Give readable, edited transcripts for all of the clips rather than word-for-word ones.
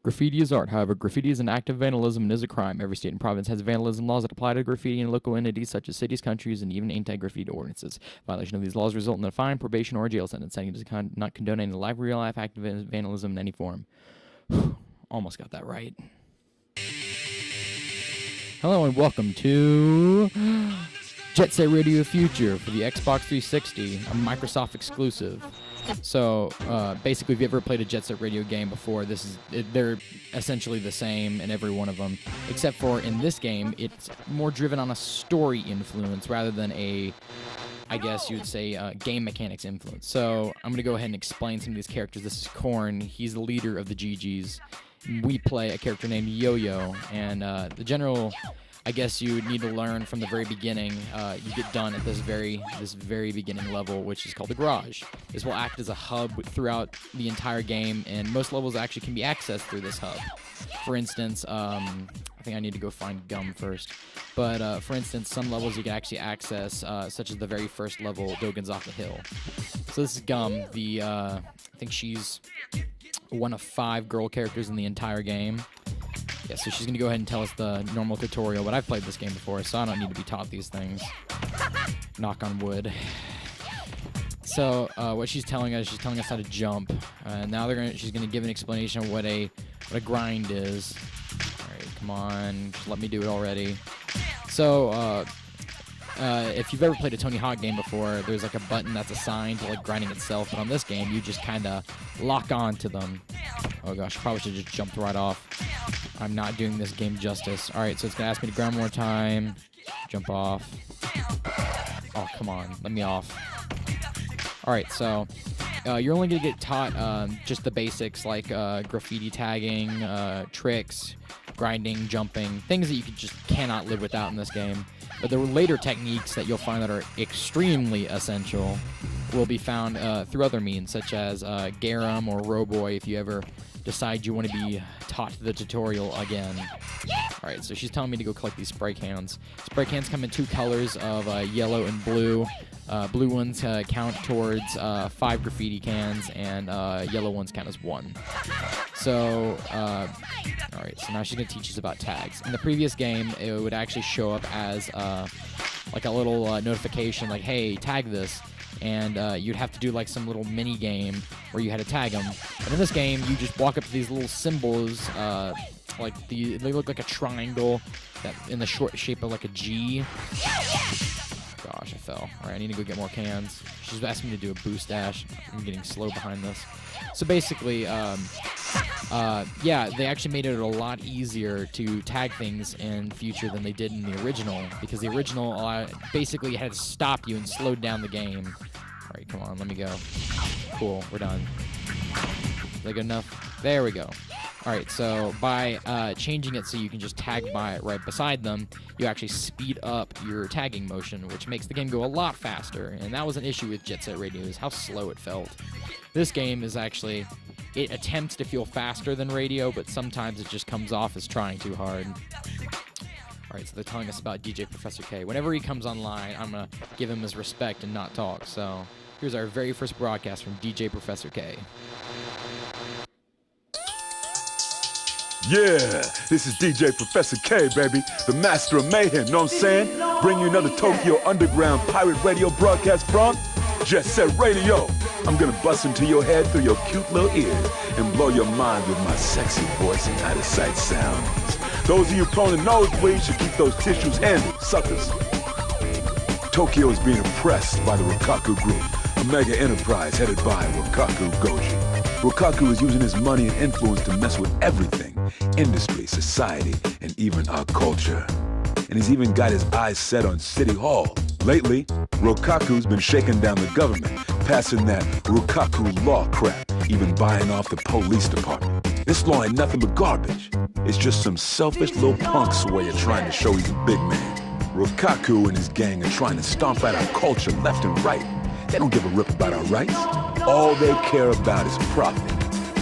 Graffiti is art. However, graffiti is an act of vandalism and is a crime. Every state and province has vandalism laws that apply to graffiti and local entities such as cities, countries, and even anti-graffiti ordinances. Violation of these laws result in a fine, probation, or a jail sentence. Setting does not condone any live, real-life act of vandalism in any form. Almost got that right. Hello and welcome to Jet Set Radio Future for the Xbox 360, a Microsoft exclusive. So, basically, if you ever played a Jet Set Radio game before, they're essentially the same in every one of them, except for in this game, it's more driven on a story influence rather than I guess you would say, game mechanics influence. So, I'm going to go ahead and explain some of these characters. This is Korn. He's the leader of the GGs. We play a character named Yo-Yo, and the general, I guess you need to learn from the very beginning. You get done at this very beginning level, which is called the garage. This will act as a hub throughout the entire game, and most levels actually can be accessed through this hub. For instance, I think I need to go find Gum first. But for instance, some levels you can actually access, such as the very first level, Dogen's Off the Hill. So this is Gum. I think she's one of 5 girl characters in the entire game. Yeah, so she's going to go ahead and tell us the normal tutorial, but I've played this game before, so I don't need to be taught these things. Knock on wood. So, what she's telling us how to jump. Now she's going to give an explanation of what a grind is. Alright, come on, just let me do it already. So, if you've ever played a Tony Hawk game before, there's like a button that's assigned to like grinding itself, but on this game, you just kind of lock on to them. Oh gosh, probably should have just jumped right off. I'm not doing this game justice. Alright, so it's going to ask me to grind one more time. Jump off. Oh, come on. Let me off. Alright, so you're only going to get taught just the basics like graffiti tagging, tricks, grinding, jumping, things that you just cannot live without in this game. But the later techniques that you'll find that are extremely essential will be found through other means, such as Garum or Roboy, if you ever decide you want to be taught the tutorial again. Alright, so she's telling me to go collect these spray cans. Spray cans come in 2 colors of yellow and blue. Blue ones count towards 5 graffiti cans, and yellow ones count as 1. So, alright, so now she's going to teach us about tags. In the previous game, it would actually show up as like a little notification, like, hey, tag this. And you'd have to do like some little mini game where you had to tag them. And in this game, you just walk up to these little symbols, they look like a triangle that in the short shape of like a G. Gosh, I fell. All right, I need to go get more cans. She's asking me to do a boost dash. I'm getting slow behind this. So basically, yeah, they actually made it a lot easier to tag things in Future than they did in the original, because the original basically had to stop you and slowed down the game. All right, come on, let me go. Cool, we're done. Is that good enough? There we go. All right, so by changing it so you can just tag right beside them, you actually speed up your tagging motion, which makes the game go a lot faster. And that was an issue with Jet Set Radio, is how slow it felt. This game is actually, it attempts to feel faster than Radio, but sometimes it just comes off as trying too hard. Alright, so they're telling us about DJ Professor K. Whenever he comes online, I'm going to give him his respect and not talk. So, here's our very first broadcast from DJ Professor K. Yeah, this is DJ Professor K, baby, the master of mayhem, know what I'm saying? Bring you another Tokyo Underground pirate radio broadcast from Jet Set Radio. I'm gonna bust into your head through your cute little ears and blow your mind with my sexy voice and out-of-sight sounds. Those of you prone to nosebleeds should keep those tissues handy, suckers. Tokyo is being oppressed by the Rokkaku Group, a mega enterprise headed by Rokkaku Goji. Rokkaku is using his money and influence to mess with everything, industry, society, and even our culture. And he's even got his eyes set on City Hall. Lately, Rokkaku's been shaking down the government, passing that Rokkaku law crap, even buying off the police department. This law ain't nothing but garbage. It's just some selfish little punk's way of trying to show he's a big man. Rokkaku and his gang are trying to stomp out our culture left and right. They don't give a rip about our rights. All they care about is profit.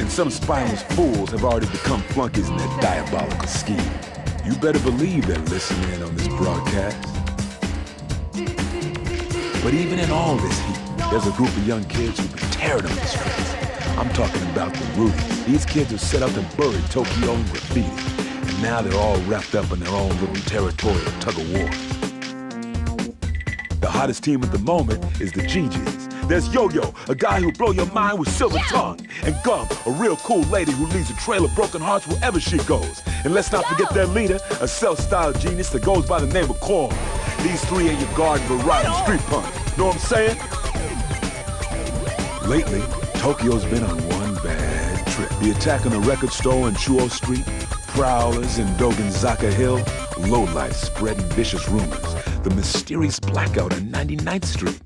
And some spineless fools have already become flunkies in their diabolical scheme. You better believe they're listening in on this broadcast. But even in all this heat, there's a group of young kids who've been tearing up the streets. I'm talking about the Rudies. These kids have set out to bury Tokyo in graffiti, and now they're all wrapped up in their own little territorial tug-of-war. The hottest team at the moment is the GGs. There's Yo-Yo, a guy who'll blow your mind with silver tongue, and Gum, a real cool lady who leads a trail of broken hearts wherever she goes. And let's not forget their leader, a self-styled genius that goes by the name of Corn. These three ain't your garden variety street punk. Know what I'm saying? Lately, Tokyo's been on one bad trip. The attack on the record store on Chuo Street, prowlers in Dogenzaka Hill, lowlife spreading vicious rumors, the mysterious blackout on 99th Street.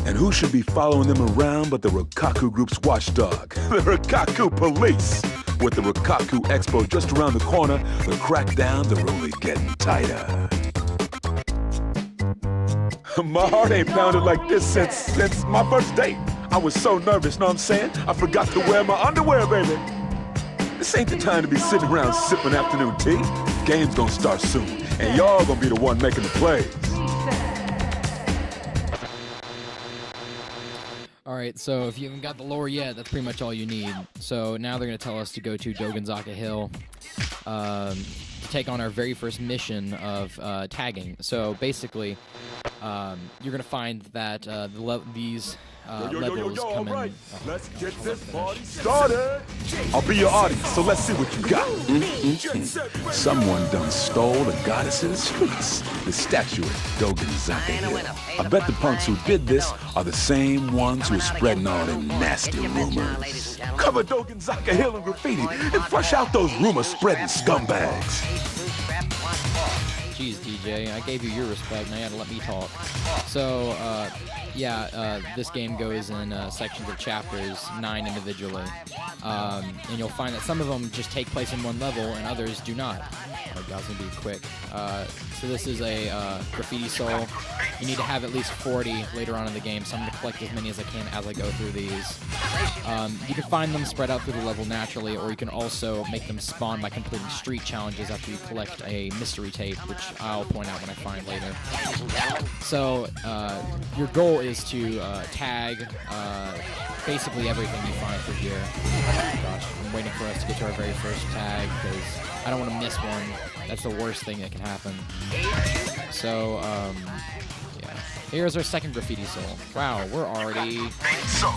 And who should be following them around but the Rikaku Group's watchdog, the Rikaku Police. With the Rikaku Expo just around the corner, the crackdowns are only getting tighter. My heart ain't pounded like this since my first date. I was so nervous, know what I'm saying? I forgot to wear my underwear, baby. This ain't the time to be sitting around sipping afternoon tea. Game's gonna start soon, and y'all gonna be the one making the plays. All right, so if you haven't got the lore yet, that's pretty much all you need. So now they're going to tell us to go to Dogenzaka Hill to take on our very first mission of tagging. So basically, you're going to find that these levels come in. Right. Let's get this party started. I'll be your audience, so let's see what you got. Someone done stole the goddess of the streets, the statue of Dogenzaka Hill. I bet the punks who did this are the same ones who are spreading all them nasty rumors. Cover Dogenzaka Hill in graffiti and flush out those rumor-spreading scumbags. Jeez, DJ, I gave you your respect, now you gotta let me talk. So, this game goes in sections of chapters, 9 individually. And you'll find that some of them just take place in one level and others do not. Oh, God's gonna be quick. So this is a graffiti soul. You need to have at least 40 later on in the game, so I'm gonna collect as many as I can as I go through these. You can find them spread out through the level naturally, or you can also make them spawn by completing street challenges after you collect a mystery tape, which I'll point out when I find later. So your goal is to tag basically everything you find through here. Oh gosh, I'm waiting for us to get to our very first tag because I don't want to miss one. That's the worst thing that can happen. So, yeah. Here's our second graffiti soul. Wow, we're already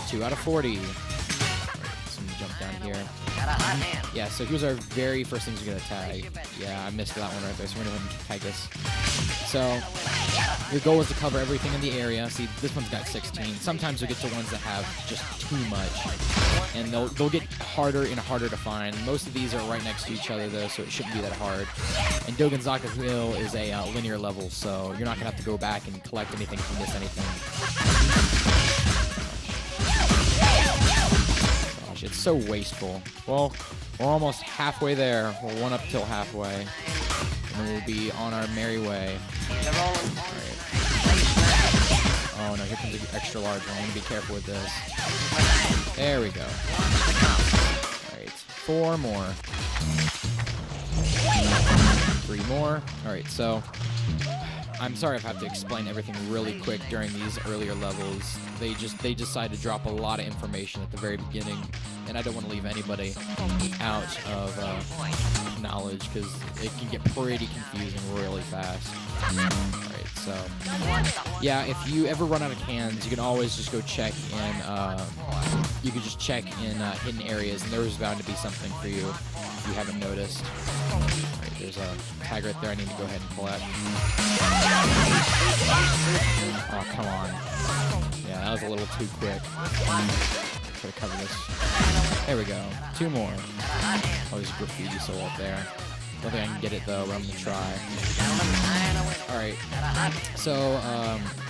2 out of 40. Alright, so I'm gonna jump down here. Yeah, so here's our very first things we're gonna tag. Yeah, I missed that one right there, so we're gonna go ahead and tag this. So, your goal is to cover everything in the area. See, this one's got 16. Sometimes you'll get to ones that have just too much, and they'll get harder and harder to find. Most of these are right next to each other, though, so it shouldn't be that hard. And Dogenzaka Hill is a linear level, so you're not going to have to go back and collect anything to miss anything. Gosh, it's so wasteful. Well, we're almost halfway there. We're one up till halfway. And we'll be on our merry way. Alright. Oh no, here comes an extra large one. I'm going to be careful with this. There we go. Alright, 4 more. 3 more. Alright, so I'm sorry if I have to explain everything really quick during these earlier levels. They decide to drop a lot of information at the very beginning, and I don't want to leave anybody out of knowledge because it can get pretty confusing really fast. Alright, so yeah, if you ever run out of cans, you can always just go check in. You can just check in hidden areas, and there's bound to be something for you if you haven't noticed. Alright, there's a tag right there I need to go ahead and collect. Oh, come on. Yeah, that was a little too quick. Try to cover this. There we go. 2 more. Oh, there's a graffiti soul up there. Don't think I can get it though, but I'm gonna try. Alright. So,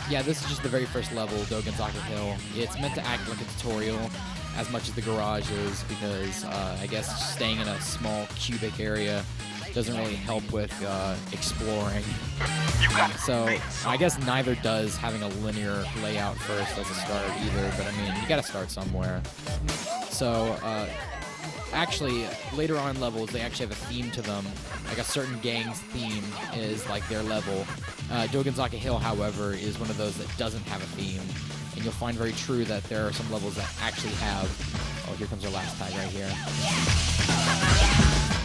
yeah, this is just the very first level, Dogenzaka Hill. It's meant to act like a tutorial as much as the garage is because I guess staying in a small cubic area doesn't really help with exploring. So I guess neither does having a linear layout first as a start either, but I mean, you gotta start somewhere. So actually, later on levels, they actually have a theme to them. Like a certain gang's theme is like their level. Dogenzaka Hill, however, is one of those that doesn't have a theme. And you'll find very true that there are some levels that actually have... Oh, here comes our last tag right here.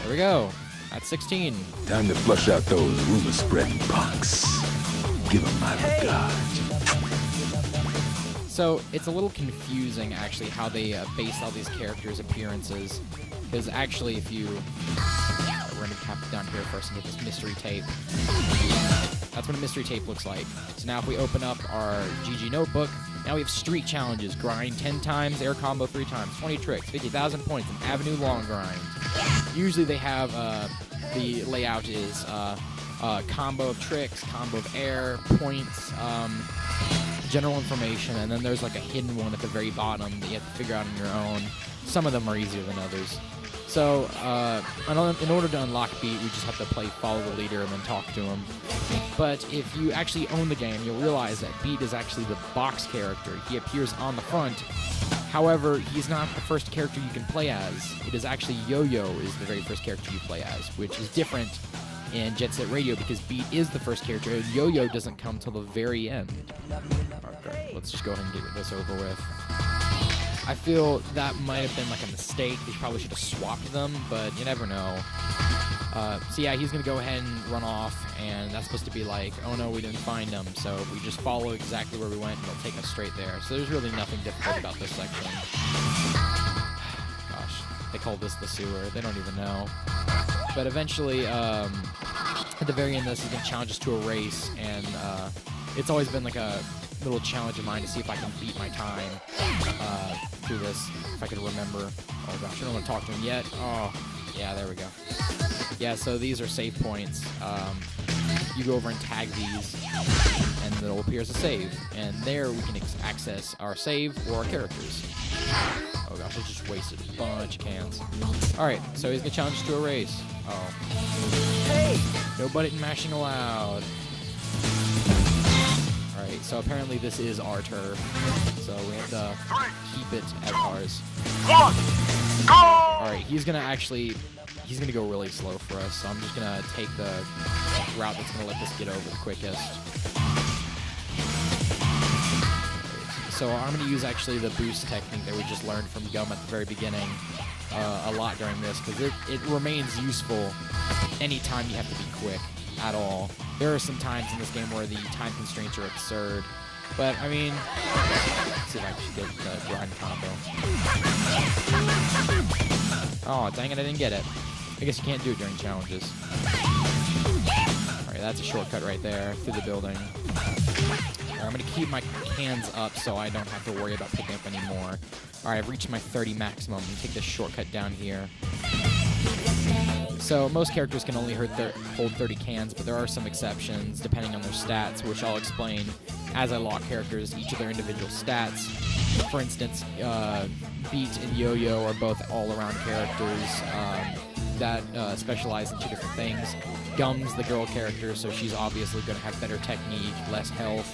There we go. That's 16. Time to flush out those rumor-spreading punks. Give them my regard. So it's a little confusing, actually, how they base all these characters' appearances. Because actually, if you... We're going to cap it down here first and get this mystery tape. That's what a mystery tape looks like. So now if we open up our GG notebook, now we have street challenges. Grind 10 times, air combo 3 times, 20 tricks, 50,000 points, and avenue long grind. Usually they have, the layout is combo of tricks, combo of air, points, general information, and then there's like a hidden one at the very bottom that you have to figure out on your own. Some of them are easier than others. So, in order to unlock Beat, we just have to follow the leader and then talk to him. But if you actually own the game, you'll realize that Beat is actually the box character. He appears on the front. However, he's not the first character you can play as. It is actually Yo-Yo is the very first character you play as, which is different in Jet Set Radio because Beat is the first character, and Yo-Yo doesn't come till the very end. Okay, let's just go ahead and get this over with. I feel that might have been like a mistake. They probably should have swapped them, but you never know. So yeah, he's going to go ahead and run off, and that's supposed to be like, oh no, we didn't find him. So we just follow exactly where we went, and it'll take us straight there. So there's really nothing difficult about this section. Gosh, they call this the sewer. They don't even know. But eventually, at the very end of this, he's going to challenge us to a race, and it's always been like a little challenge of mine to see if I can beat my time through this, if I can remember. Oh gosh, I don't want to talk to him yet. Oh, yeah, there we go. Yeah, so these are save points. You go over and tag these, and it'll appear as a save. And there we can access our save or our characters. Oh gosh, I just wasted a bunch of cans. Alright, so he's gonna challenge us to a race. Oh. Hey! No button mashing allowed. Alright, so apparently this is our turf. So we have to keep it as ours. Alright, he's gonna go really slow for us, so I'm just gonna take the route that's gonna let this get over the quickest. So I'm gonna use actually the boost technique that we just learned from Gum at the very beginning a lot during this, because it remains useful anytime you have to be quick at all. There are some times in this game where the time constraints are absurd, but I mean, let's see if I can get the grind combo. Oh, dang it, I didn't get it. I guess you can't do it during challenges. Alright, that's a shortcut right there through the building. Alright, I'm going to keep my cans up so I don't have to worry about picking up any more. Alright, I've reached my 30 maximum. I'm going to take this shortcut down here. So most characters can only hold 30 cans, but there are some exceptions depending on their stats, which I'll explain as I lock characters, each of their individual stats. For instance, Beat and Yo-Yo are both all-around characters that specialize in 2 different things. Gum's the girl character, so she's obviously going to have better technique, less health.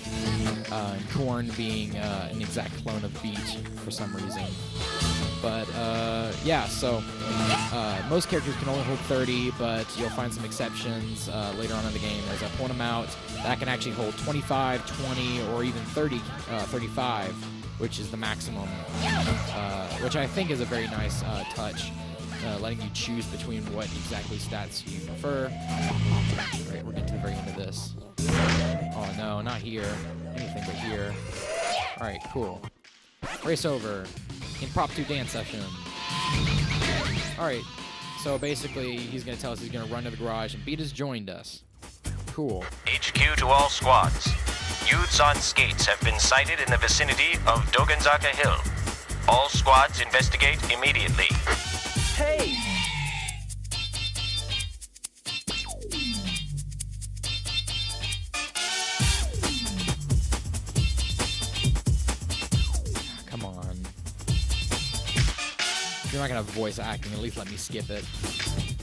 And Corn being an exact clone of Beat for some reason. But, yeah, so most characters can only hold 30, but you'll find some exceptions later on in the game as I point them out. That can actually hold 25, 20, or even 35, which is the maximum, which I think is a very nice touch, letting you choose between what exactly stats you prefer. Right, we're getting to the very end of this. Oh, no, not here. Anything but here. All right, cool. Race over. Impromptu dance session. Alright, so basically he's going to tell us he's going to run to the garage, and Beat has joined us. Cool. HQ to all squads. Youths on skates have been sighted in the vicinity of Doganzaka Hill. All squads investigate immediately. Hey! Come on. If you're not going to have voice acting, at least let me skip it.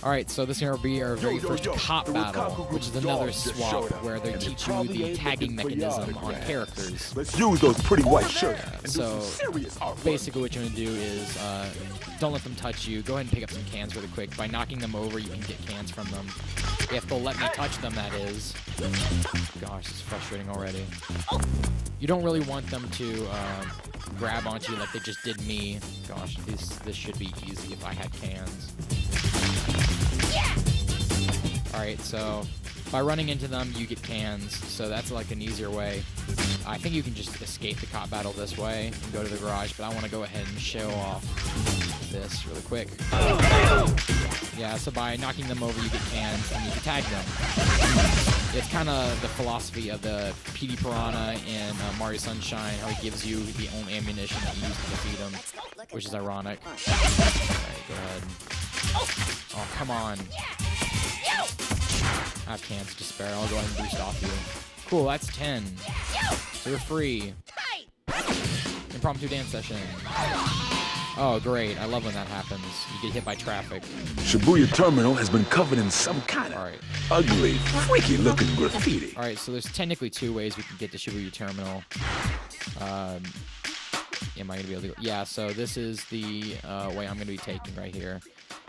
All right, so this is going to be our very first cop battle, which is another swap where they teach you the tagging mechanism on characters. Let's use those pretty white shirts. So basically what you're going to do is don't let them touch you. Go ahead and pick up some cans really quick. By knocking them over, you can get cans from them. If they'll let me touch them, that is. Gosh, this is frustrating already. You don't really want them to grab onto you like they just did me. Gosh, this should be easy if I had cans. Alright, so by running into them, you get cans, so that's like an easier way. I think you can just escape the cop battle this way and go to the garage, but I want to go ahead and show off this really quick. Yeah, so by knocking them over, you get cans, and you can tag them. It's kind of the philosophy of the PD Piranha in Mario Sunshine, how he gives you the only ammunition that you use to defeat him, which is ironic. Alright, go ahead. Oh, come on. I have cans to spare. I'll go ahead and boost off you. Cool, that's 10. So you're free. Impromptu dance session. Oh, great. I love when that happens. You get hit by traffic. Shibuya Terminal has been covered in some kind of ugly, freaky-looking graffiti. All right, so there's technically 2 ways we can get to Shibuya Terminal. Am I going to be able to go? Yeah, so this is the way I'm going to be taking right here.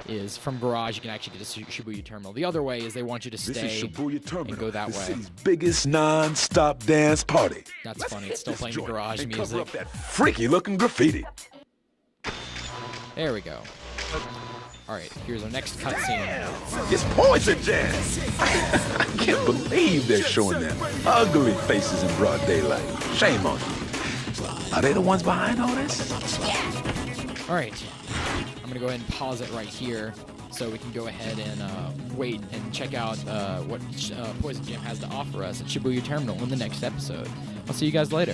Is from garage, you can actually get to Shibuya Terminal. The other way is they want you to stay and go that way. The city's biggest non-stop dance party. That's funny. It's still playing the garage music. Cover up that freaky-looking graffiti. There we go. All right, here's our next cutscene. It's Poison Jam. I can't believe they're showing them ugly faces in broad daylight. Shame on you. Are they the ones behind all this? All right. I'm going to go ahead and pause it right here so we can go ahead and wait and check out what Poison Jam has to offer us at Shibuya Terminal in the next episode. I'll see you guys later.